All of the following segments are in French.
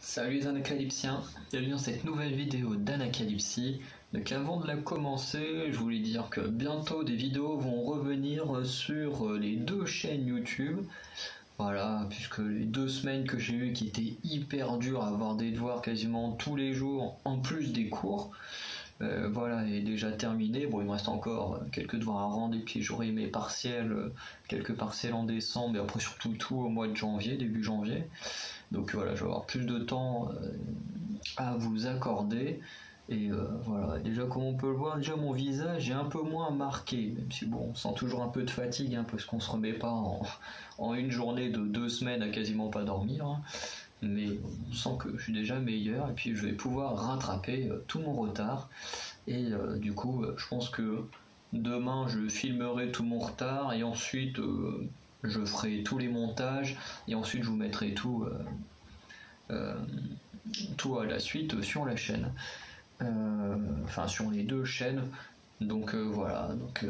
Salut les anacalypsiens, bienvenue dans cette nouvelle vidéo d'Anacalypsie. Donc avant de la commencer, je voulais dire que bientôt des vidéos vont revenir sur les deux chaînes YouTube. Voilà, puisque les 2 semaines que j'ai eues qui étaient hyper dures à avoir des devoirs quasiment tous les jours, en plus des cours, voilà, est déjà terminé. Bon, il me reste encore quelques devoirs à rendre et puis j'aurai mes partiels, quelques partiels en décembre et après surtout tout au mois de janvier, début janvier. Donc voilà, je vais avoir plus de temps à vous accorder. Et voilà, déjà comme on peut le voir, déjà mon visage est un peu moins marqué, même si bon, on sent toujours un peu de fatigue, hein, parce qu'on se remet pas en une journée de 2 semaines à quasiment pas dormir, hein. Mais on sent que je suis déjà meilleur et puis je vais pouvoir rattraper tout mon retard. Et du coup, je pense que demain je filmerai tout mon retard et ensuite je ferai tous les montages et ensuite je vous mettrai tout à la suite sur la chaîne. Enfin sur les 2 chaînes, donc voilà, donc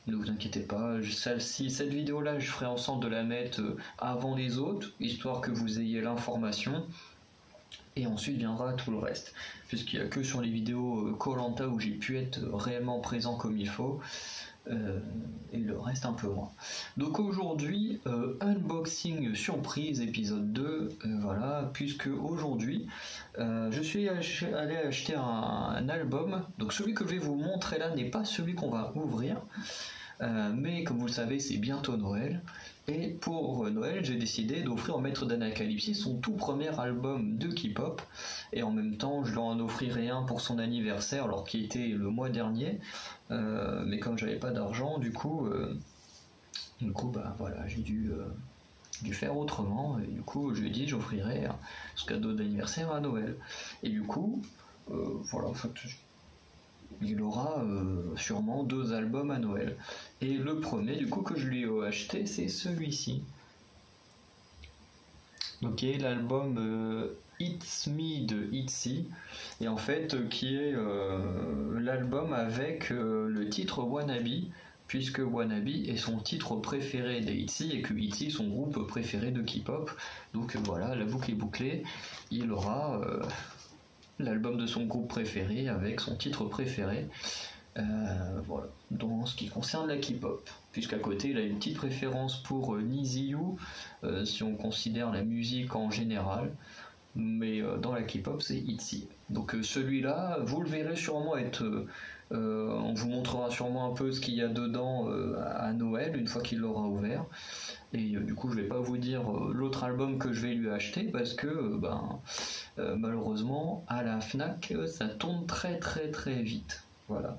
ne vous inquiétez pas, cette vidéo là je ferai en sorte de la mettre avant les autres, histoire que vous ayez l'information, et ensuite viendra tout le reste, puisqu'il n'y a que sur les vidéos Koh-Lanta où j'ai pu être réellement présent comme il faut, et le reste un peu moins. Donc aujourd'hui, unboxing surprise épisode 2, voilà, puisque aujourd'hui je suis allé acheter un album. Donc celui que je vais vous montrer là n'est pas celui qu'on va ouvrir, mais comme vous le savez c'est bientôt Noël, et pour Noël j'ai décidé d'offrir au maître d'Anacalypsie son tout premier album de K-pop, et en même temps je lui en offrirai un pour son anniversaire, alors qui était le mois dernier, mais comme j'avais pas d'argent, du coup bah voilà, j'ai dû faire autrement, et du coup je lui ai dit j'offrirai ce cadeau d'anniversaire à Noël, et du coup voilà, en fait, il aura sûrement 2 albums à Noël. Et le premier du coup que je lui ai acheté, c'est celui-ci. Donc l'album It's Me de ITZY, et en fait qui est l'album avec le titre Wannabe, puisque Wannabe est son titre préféré des ITZY et que ITZY est son groupe préféré de K-pop. Donc voilà, la boucle est bouclée, il aura l'album de son groupe préféré avec son titre préféré, voilà, dans ce qui concerne la K-pop, puisqu'à côté il a une petite préférence pour NiziU, si on considère la musique en général, mais dans la K-pop c'est ITZY. Donc celui-là, vous le verrez sûrement être... on vous montrera sûrement un peu ce qu'il y a dedans à Noël, une fois qu'il l'aura ouvert. Et du coup je vais pas vous dire l'autre album que je vais lui acheter, parce que malheureusement à la Fnac ça tourne très très très vite. Voilà.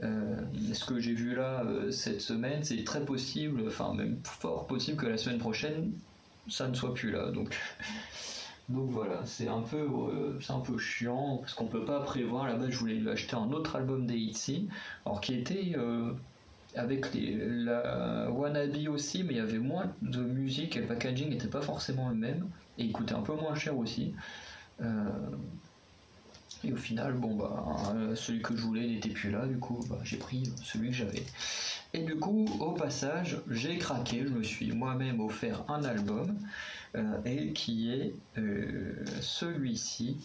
Ce que j'ai vu là cette semaine, c'est très possible, enfin même fort possible que la semaine prochaine ça ne soit plus là. Donc voilà, c'est un peu chiant, parce qu'on peut pas prévoir. Là-bas je voulais lui acheter un autre album des ITZY, alors qui était avec la Wannabe aussi, mais il y avait moins de musique et le packaging n'était pas forcément le même, et il coûtait un peu moins cher aussi. Et au final, bon celui que je voulais n'était plus là, du coup j'ai pris celui que j'avais. Et du coup, au passage, j'ai craqué, je me suis moi-même offert un album, et qui est celui-ci.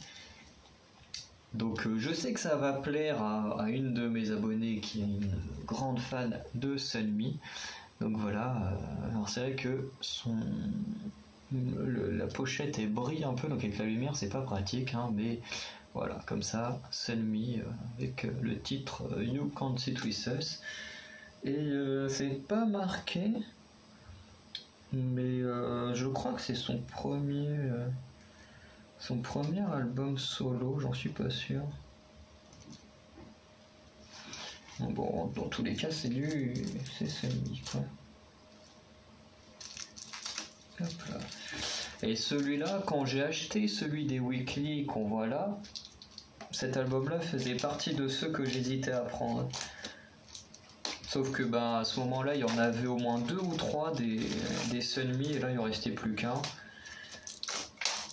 Donc je sais que ça va plaire à une de mes abonnées qui est une grande fan de Sunmi. Donc voilà, alors c'est vrai que la pochette brille un peu, donc avec la lumière c'est pas pratique, hein, mais voilà, comme ça, Sunmi avec le titre You Can't Sit With Us. Et c'est pas marqué, mais je crois que c'est son premier album solo, j'en suis pas sûr. Bon, dans tous les cas, c'est Sunmi, quoi. Hop là. Et celui-là, quand j'ai acheté celui des Weekly qu'on voit là, cet album-là faisait partie de ceux que j'hésitais à prendre. Sauf que à ce moment-là, il y en avait au moins 2 ou 3 des Sunmi, et là il en restait plus qu'un.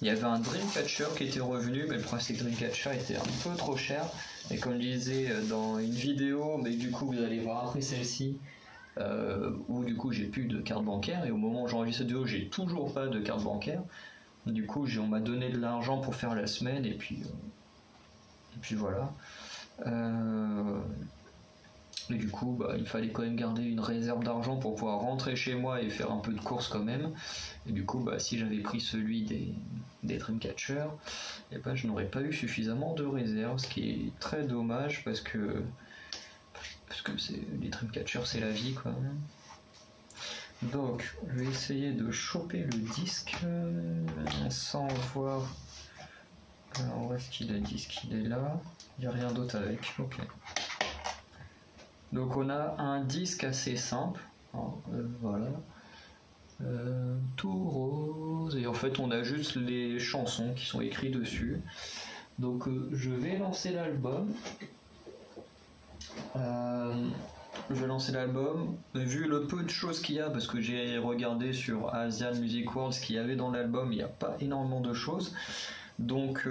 Il y avait un Dreamcatcher qui était revenu, mais le problème c'est que Dreamcatcher était un peu trop cher. Et comme je disais dans une vidéo, mais du coup vous allez voir après celle-ci, où du coup j'ai plus de carte bancaire, et au moment où j'enregistre cette vidéo, j'ai toujours pas de carte bancaire. Du coup, on m'a donné de l'argent pour faire la semaine et puis voilà. Et du coup, bah, il fallait quand même garder une réserve d'argent pour pouvoir rentrer chez moi et faire un peu de course quand même. Et du coup, bah, si j'avais pris celui des Dreamcatcher, et ben, je n'aurais pas eu suffisamment de réserve, ce qui est très dommage parce que les Dreamcatcher, c'est la vie quoi. Donc, je vais essayer de choper le disque sans voir. Alors, où est-ce qu'il est le disque? Il est là. Il n'y a rien d'autre avec. Ok. Donc, on a un disque assez simple. Voilà. Tout rose. Et en fait, on a juste les chansons qui sont écrites dessus. Donc, je vais lancer l'album. Je vais lancer l'album. Vu le peu de choses qu'il y a, parce que j'ai regardé sur Asian Music World ce qu'il y avait dans l'album, il n'y a pas énormément de choses. Donc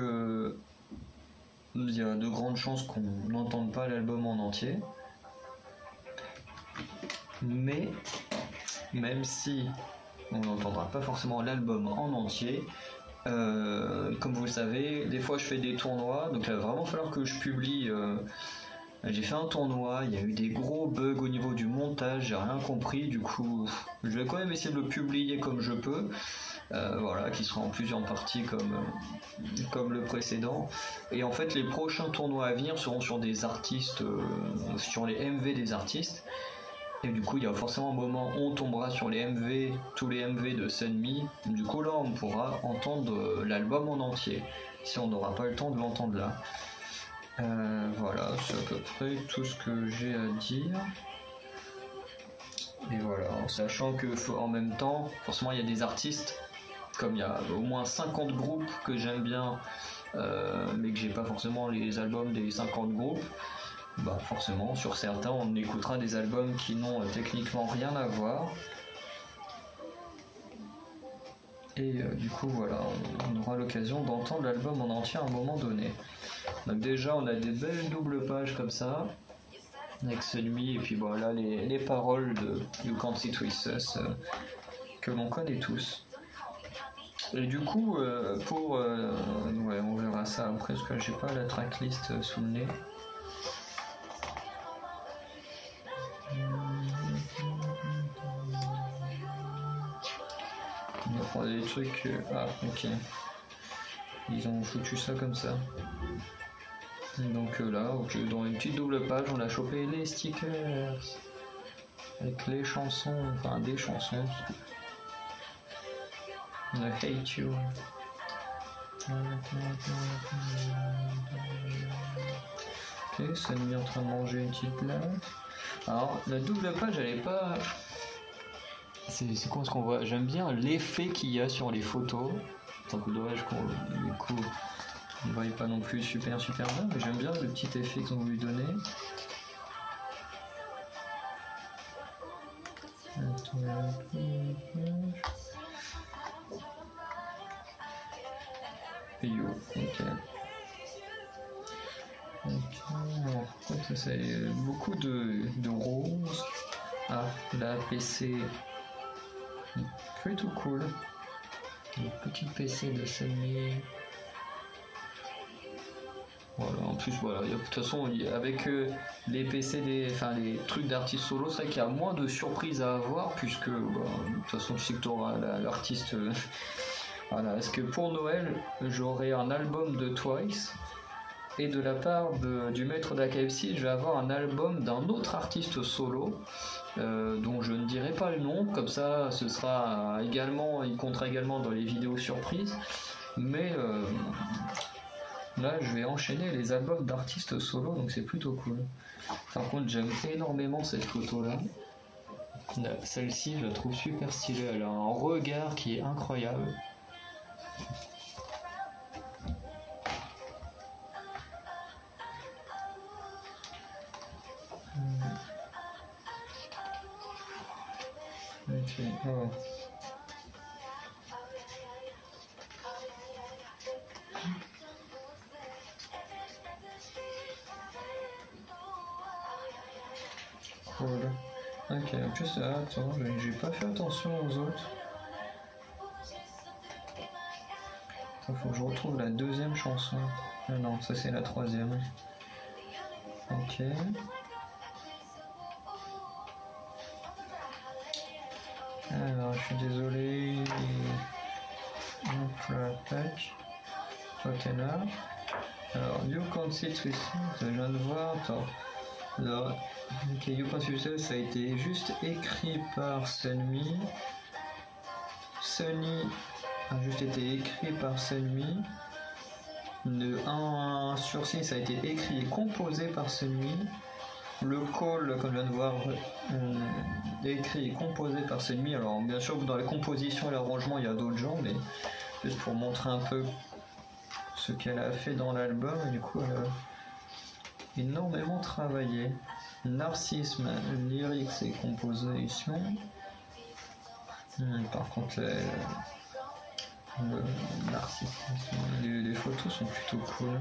il y a de grandes chances qu'on n'entende pas l'album en entier. Mais même si on n'entendra pas forcément l'album en entier, comme vous le savez, des fois je fais des tournois, donc il va vraiment falloir que je publie. J'ai fait un tournoi, il y a eu des gros bugs au niveau du montage, j'ai rien compris, du coup je vais quand même essayer de le publier comme je peux, voilà, qui sera en plusieurs parties comme le précédent. Et en fait les prochains tournois à venir seront sur des artistes, sur les MV des artistes. Et du coup il y a forcément un moment où on tombera sur les MV, tous les MV de Sunmi. Du coup là on pourra entendre l'album en entier, si on n'aura pas le temps de l'entendre là. Voilà, c'est à peu près tout ce que j'ai à dire. Et voilà, en sachant que en même temps, forcément il y a des artistes, comme il y a au moins 50 groupes que j'aime bien, mais que j'ai pas forcément les albums des 50 groupes, bah forcément sur certains on écoutera des albums qui n'ont techniquement rien à voir. Et du coup voilà, on aura l'occasion d'entendre l'album en entier à un moment donné. Donc déjà on a des belles doubles pages comme ça, avec Sunmi, et puis voilà les paroles de You Can't Sit With Us, que l'on connaît tous. Et du coup, ouais, on verra ça après, parce que j'ai pas la tracklist sous le nez. On va prendre des trucs... Ah, ok. Ils ont foutu ça comme ça. Donc là, okay, dans une petite double page, on a chopé les stickers. Avec les chansons, enfin des chansons. I Hate You. Ok, Sunmi en train de manger une petite blague. Alors, la double page, elle est pas... C'est quoi ce qu'on voit? J'aime bien l'effet qu'il y a sur les photos. C'est un peu dommage qu'on ne voit pas non plus super bien, mais j'aime bien le petit effet qu'ils ont voulu donner. Yo, ok. Alors, ça c'est beaucoup de roses. Ah, la PC. Plutôt cool. Une petite PC de Sunmi. Voilà, en plus, voilà, de toute façon, avec les PC, les trucs d'artistes solo, c'est vrai qu'il y a moins de surprises à avoir, puisque, de toute façon, tu sais que tu auras l'artiste. Voilà, parce que pour Noël, j'aurai un album de Twice, et de la part du maître d'AKFC, je vais avoir un album d'un autre artiste solo, dont je ne dirai pas le nom, comme ça, ce sera également, il comptera également dans les vidéos surprises, mais. Là, je vais enchaîner les albums d'artistes solo, donc c'est plutôt cool. Par contre, j'aime énormément cette photo-là. Celle-ci, je la trouve super stylée. Elle a un regard qui est incroyable. Ok. Oh. Voilà. Ok, en plus, attends, j'ai pas fait attention aux autres. Il faut que je retrouve la deuxième chanson. Ah non, ça c'est la troisième. Ok. Alors, je suis désolé. Hop là, tac. Toi t'es là. Alors, You Can't Sit With Me, je viens de voir. Attends. Alors, ok, You Can't Sit With Me, ça a été juste écrit par Sunmi. Sunny a juste été écrit par Sunmi. Le 1 sur 6 ça a été écrit et composé par Sunmi. Le call, comme je viens de voir, écrit et composé par Sunmi. Alors bien sûr dans la composition et l'arrangement il y a d'autres gens, mais juste pour montrer un peu ce qu'elle a fait dans l'album. Du coup elle a énormément travaillé. Narcissisme, lyrics et composition. Par contre le narcissisme, les photos sont plutôt cool.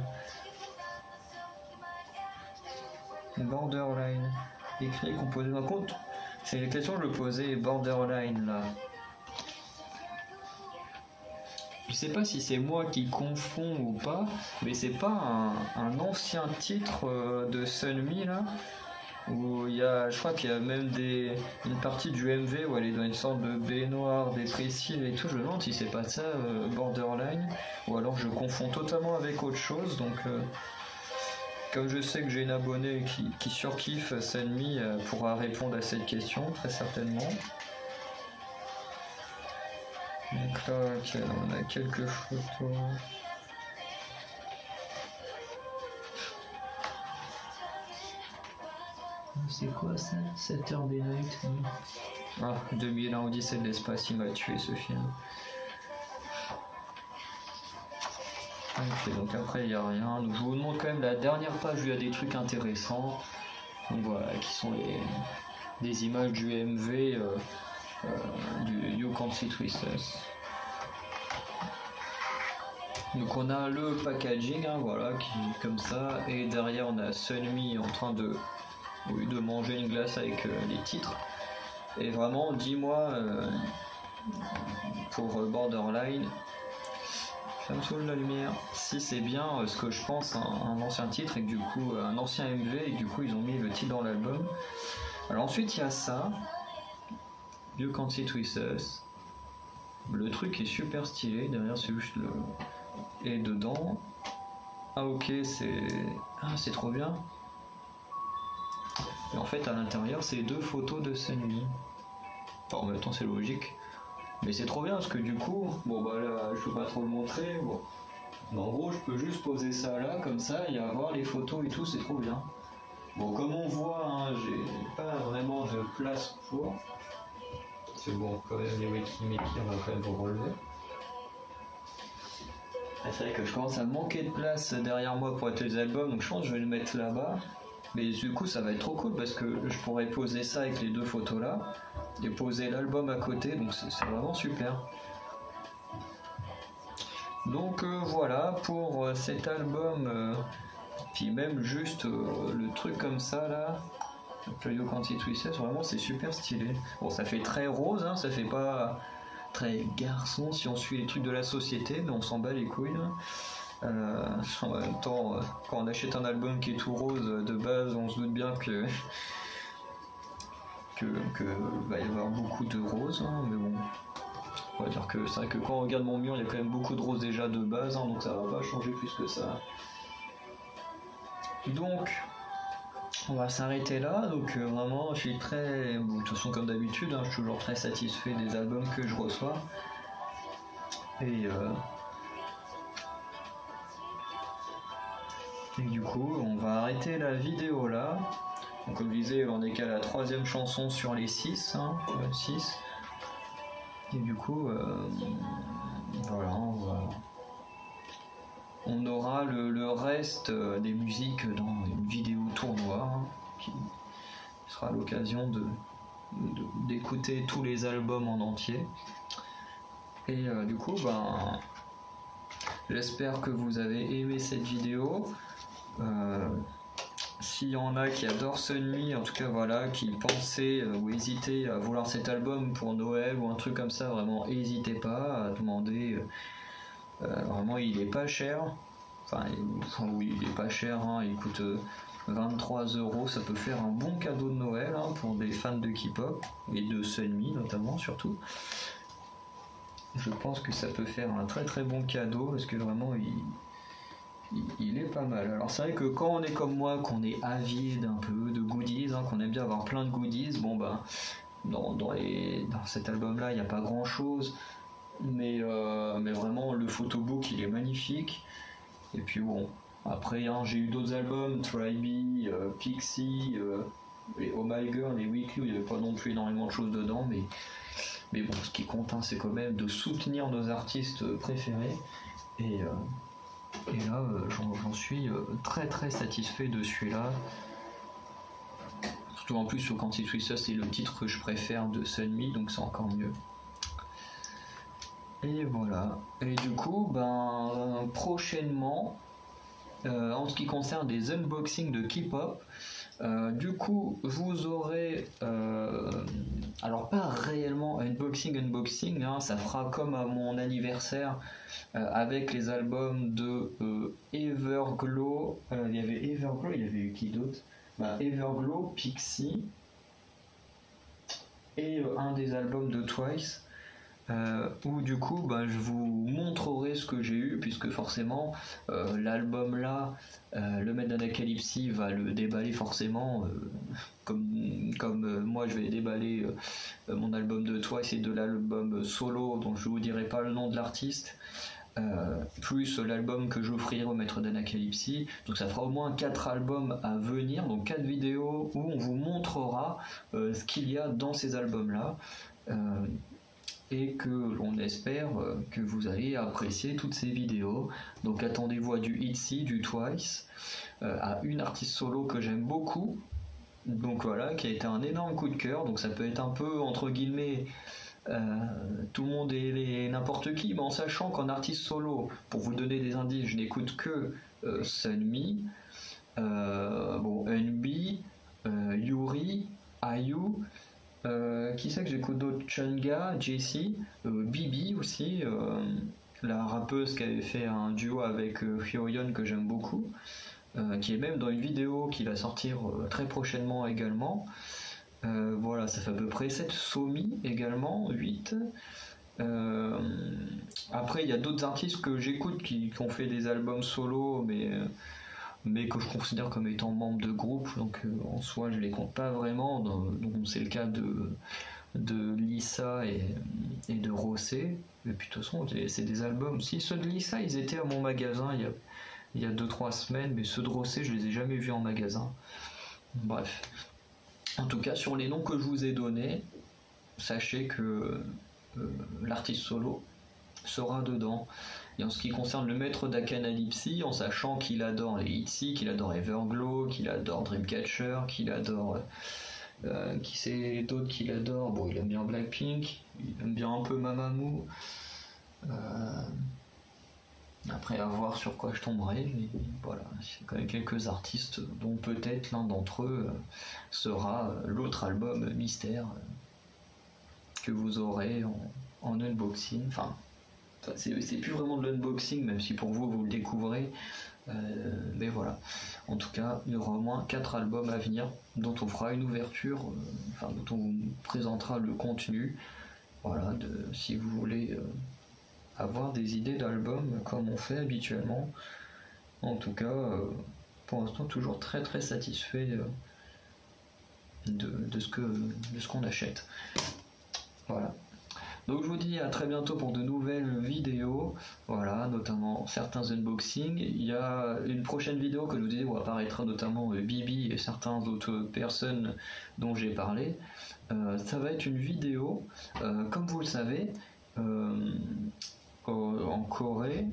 Borderline, écrit et composé. Par contre, c'est une question que je posais, Borderline là. Je sais pas si c'est moi qui confonds ou pas, mais c'est pas un ancien titre de Sunmi là, où il y a, je crois qu'il y a même une partie du MV où elle est dans une sorte de baignoire dépressive et tout. Je me demande si c'est pas ça, Borderline, ou alors je confonds totalement avec autre chose. Donc comme je sais que j'ai une abonnée qui surkiffe Sunmi, pourra répondre à cette question très certainement. Donc là, okay, on a quelques photos. C'est quoi ça? 7h des Night. Ah, 2001 Odyssée de l'espace, il m'a tué ce film. Ok, donc après il n'y a rien. Donc je vous montre quand même la dernière page où il y a des trucs intéressants. Donc voilà, qui sont des images du MV du You Can't Sit With Us. Donc on a le packaging, hein, voilà, qui comme ça, et derrière on a Sunmi en train de manger une glace avec les titres. Et vraiment, dis-moi pour Borderline, ça me saoule la lumière, si c'est bien ce que je pense, un ancien titre et que du coup un ancien MV et que du coup ils ont mis le titre dans l'album. Alors ensuite il y a ça, You Can't Sit With Us. Le truc est super stylé, derrière c'est juste le... Et dedans... Ah ok, c'est trop bien. Et en fait à l'intérieur c'est 2 photos de Sunmi. Enfin, en même temps c'est logique. Mais c'est trop bien parce que du coup, bon bah là je peux pas trop le montrer. Bon. Mais en gros je peux juste poser ça là comme ça et avoir les photos et tout, c'est trop bien. Bon comme on voit, hein, j'ai pas vraiment de place pour. C'est bon, quand même les Wiki on va quand même vous relever. C'est vrai que je commence à manquer de place derrière moi pour être les albums, donc je pense que je vais le mettre là-bas. Mais du coup ça va être trop cool parce que je pourrais poser ça avec les 2 photos là et poser l'album à côté, donc c'est vraiment super. Donc voilà pour cet album, puis même juste le truc comme ça là, le You Can't Sit With Us, vraiment c'est super stylé. Bon ça fait très rose, hein, ça fait pas très garçon si on suit les trucs de la société, mais on s'en bat les couilles. En même temps, quand on achète un album qui est tout rose de base, on se doute bien que va y avoir beaucoup de rose, hein, mais bon, on va dire que c'est vrai que quand on regarde mon mur, il y a quand même beaucoup de rose déjà de base, hein, donc ça va pas changer plus que ça. Donc, on va s'arrêter là. Donc vraiment, je suis très, bon, de toute façon comme d'habitude, hein, je suis toujours très satisfait des albums que je reçois. Et du coup, on va arrêter la vidéo là. Donc comme je disais, on est qu'à la 3e chanson sur les 6, hein, 6. Et du coup, voilà, on aura le reste des musiques dans une vidéo tournoi, hein, qui sera l'occasion d'écouter tous les albums en entier. Et du coup, j'espère que vous avez aimé cette vidéo. S'il y en a qui adorent Sunmi, en tout cas voilà, qui pensaient ou hésitaient à vouloir cet album pour Noël ou un truc comme ça, vraiment n'hésitez pas à demander Vraiment, il est pas cher. Enfin, oui, il est pas cher, hein. Il coûte 23 €. Ça peut faire un bon cadeau de Noël, hein, pour des fans de K-pop et de Sunmi notamment, surtout. Je pense que ça peut faire un très très bon cadeau parce que vraiment il est pas mal. Alors c'est vrai que quand on est comme moi, qu'on est avide un peu de goodies, hein, qu'on aime bien avoir plein de goodies, bon bah dans cet album là il n'y a pas grand chose, mais vraiment le photobook il est magnifique. Et puis bon, après hein, j'ai eu d'autres albums, Tribe, Pixie, les Oh My Girl, les Weekly, où il n'y avait pas non plus énormément de choses dedans, mais bon, ce qui compte, hein, c'est quand même de soutenir nos artistes préférés. Et là, j'en suis très très satisfait de celui-là. Surtout en plus, quand il ça, c'est le titre que je préfère de Sunmi, donc c'est encore mieux. Et voilà. Et du coup, prochainement, en ce qui concerne des unboxings de K-pop, du coup, vous aurez, alors pas réellement unboxing, hein, ça fera comme à mon anniversaire avec les albums de Everglow. Il y avait Everglow, il y avait eu qui d'autre? Everglow, Pixie et un des albums de Twice. Où du coup je vous montrerai ce que j'ai eu, puisque forcément l'album là, le maître d'Anacalypsie va le déballer forcément, comme moi je vais déballer mon album de Twice et de l'album solo dont je vous dirai pas le nom de l'artiste, plus l'album que j'offrirai au maître d'Anacalypsie. Donc ça fera au moins 4 albums à venir, donc 4 vidéos où on vous montrera ce qu'il y a dans ces albums là, et que l'on espère que vous allez apprécier toutes ces vidéos. Donc attendez-vous à du ITZY, du Twice, à une artiste solo que j'aime beaucoup, donc voilà, qui a été un énorme coup de cœur. Donc ça peut être un peu entre guillemets tout le monde et n'importe qui, mais en sachant qu'en artiste solo, pour vous donner des indices, je n'écoute que Sunmi, NB, Yuri, IU. Qui c'est que j'écoute d'autres? Chunga, Jessie, Bibi aussi, la rappeuse qui avait fait un duo avec Hyoyeon que j'aime beaucoup, qui est même dans une vidéo qui va sortir très prochainement également. Voilà, ça fait à peu près 7. Somi également, 8. Après il y a d'autres artistes que j'écoute qui ont fait des albums solo, mais que je considère comme étant membres de groupe, donc en soi je les compte pas vraiment. Donc c'est le cas de Lisa et de Rosé. Et puis de toute façon c'est des albums. Si ceux de Lisa ils étaient à mon magasin il y a 2-3 semaines, mais ceux de Rosé je les ai jamais vus en magasin. Bref, en tout cas sur les noms que je vous ai donnés, sachez que l'artiste solo sera dedans. Et en ce qui concerne le maître d'Anacalypsie, en sachant qu'il adore les ITZY, qu'il adore Everglow, qu'il adore Dreamcatcher, qu'il adore qui c'est d'autre qu'il adore, bon il aime bien Blackpink, il aime bien un peu Mamamoo, après à voir sur quoi je tomberai, mais voilà, c'est quand même quelques artistes dont peut-être l'un d'entre eux sera l'autre album mystère que vous aurez en unboxing. Enfin, c'est plus vraiment de l'unboxing, même si pour vous le découvrez, mais voilà, en tout cas il y aura au moins 4 albums à venir dont on fera une ouverture, dont on vous présentera le contenu. Voilà, si vous voulez avoir des idées d'albums comme on fait habituellement. En tout cas pour l'instant toujours très très satisfait de ce qu'on achète. Voilà. Donc je vous dis à très bientôt pour de nouvelles vidéos, voilà, notamment certains unboxings. Il y a une prochaine vidéo que je vous disais où apparaîtra notamment Bibi et certaines autres personnes dont j'ai parlé. Ça va être une vidéo, comme vous le savez, en Corée,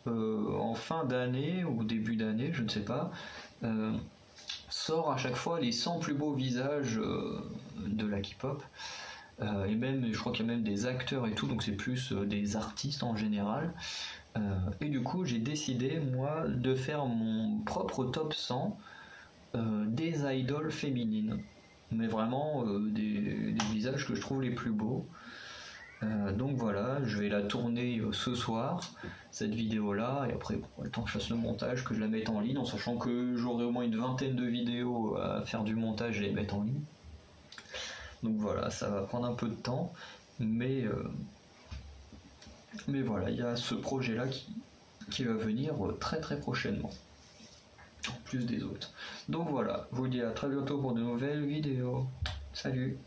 en fin d'année ou début d'année, je ne sais pas, sort à chaque fois les 100 plus beaux visages de la K-pop. Et même, je crois qu'il y a même des acteurs et tout, donc c'est plus des artistes en général. Et du coup, j'ai décidé, moi, de faire mon propre top 100 des idoles féminines. Mais vraiment des visages que je trouve les plus beaux. Donc voilà, je vais la tourner ce soir, cette vidéo là, et après le temps que je fasse le montage, que je la mette en ligne, en sachant que j'aurai au moins une vingtaine de vidéos à faire du montage et les mettre en ligne. Donc voilà, ça va prendre un peu de temps, mais voilà, il y a ce projet là qui va venir très très prochainement, en plus des autres. Donc voilà, je vous dis à très bientôt pour de nouvelles vidéos. Salut!